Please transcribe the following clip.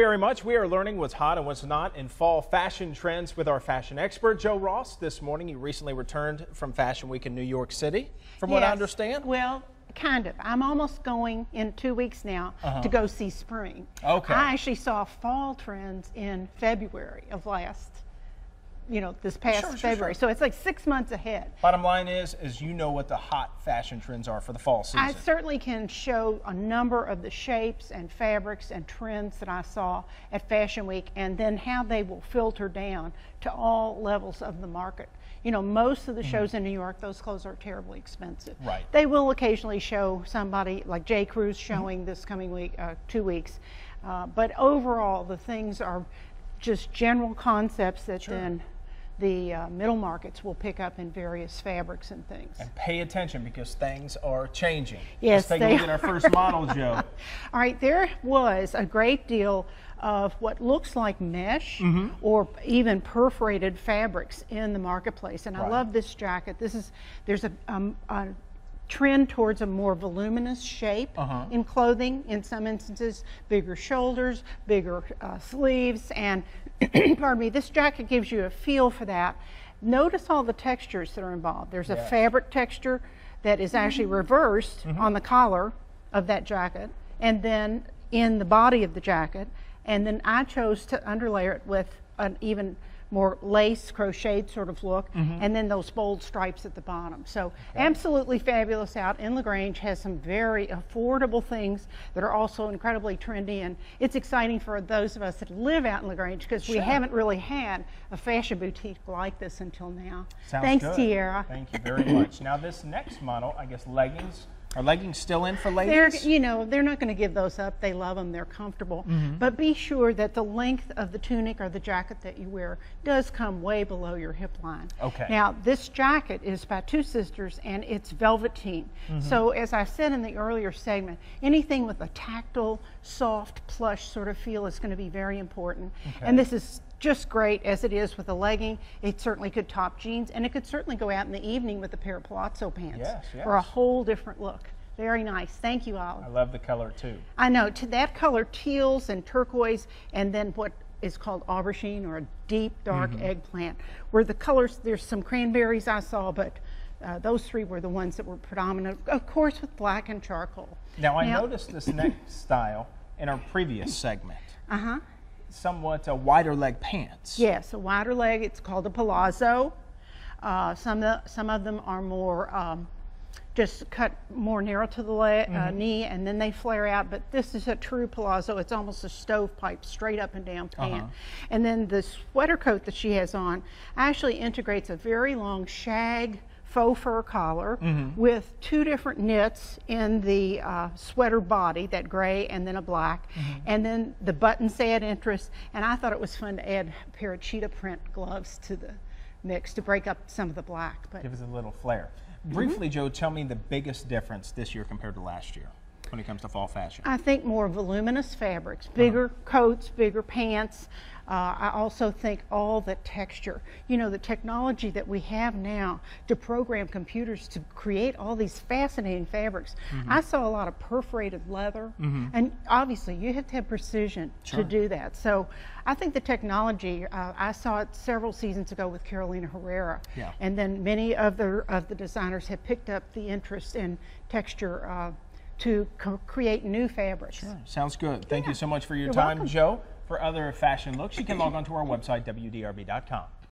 Very much. We are learning what's hot and what's not in fall fashion trends with our fashion expert, Joe Ross. This morning, you recently returned from Fashion Week in New York City, from what I understand. Well, kind of. I'm almost going in 2 weeks now to go see spring. Okay. I actually saw fall trends in February of this past February. So it's like 6 months ahead. Bottom line is you know what the hot fashion trends are for the fall season. I certainly can show a number of the shapes and fabrics and trends that I saw at Fashion Week, and then how they will filter down to all levels of the market. You know, most of the shows in New York, those clothes are terribly expensive. Right. They will occasionally show somebody like J. Crew's showing this coming week, 2 weeks. But overall, the things are just general concepts that then the middle markets will pick up in various fabrics and things. And pay attention because things are changing. Yes, let's take a look at our first model, Joe. All right, there was a great deal of what looks like mesh or even perforated fabrics in the marketplace, and I love this jacket. There's a trend towards a more voluminous shape in clothing. In some instances, bigger shoulders, bigger sleeves, and pardon me, this jacket gives you a feel for that. Notice all the textures that are involved. There's a fabric texture that is actually reversed on the collar of that jacket, and then in the body of the jacket, and then I chose to underlayer it with an even more lace crocheted sort of look, and then those bold stripes at the bottom. So absolutely fabulous out in LaGrange. Has some very affordable things that are also incredibly trendy, and it's exciting for those of us that live out in LaGrange because we haven't really had a fashion boutique like this until now. Thanks, Tiara. Thank you very much. Now this next model, I guess leggings. Are leggings still in for ladies? They're not going to give those up. They love them. They're comfortable. But be sure that the length of the tunic or the jacket that you wear does come way below your hip line. Okay. Now, this jacket is by two sisters, and it's velveteen. So as I said in the earlier segment, anything with a tactile, soft, plush sort of feel is going to be very important. And this is just great as it is with a legging. It certainly could top jeans, and it could certainly go out in the evening with a pair of palazzo pants for a whole different look. Very nice. Thank you, Olive. I love the color too. I know. To that color, teals and turquoise, and then what is called aubergine or a deep dark eggplant, where the colors, there's some cranberries I saw, but those three were the ones that were predominant, of course, with black and charcoal. Now I noticed this next style in our previous segment. Somewhat wider leg pants. Yes, a wider leg. It's called a palazzo. Some of them are more just cut more narrow to the knee, and then they flare out. But this is a true palazzo. It's almost a stovepipe, straight up and down pant. And then the sweater coat that she has on actually integrates a very long shag faux fur collar with two different knits in the sweater body, that gray and then a black, and then the buttons add interest, and I thought it was fun to add a pair of cheetah print gloves to the mix to break up some of the black. But give us a little flair. Briefly, Joe, tell me the biggest difference this year compared to last year when it comes to fall fashion. I think more voluminous fabrics, bigger coats, bigger pants. I also think all the texture, the technology that we have now to program computers to create all these fascinating fabrics. I saw a lot of perforated leather, and obviously you have to have precision to do that. So I think the technology, I saw it several seasons ago with Carolina Herrera, and then many of the designers have picked up the interest in texture to create new fabrics. Sure, sounds good. Thank you so much for your time, Joe. For other fashion looks, you can log on to our website, WDRB.com.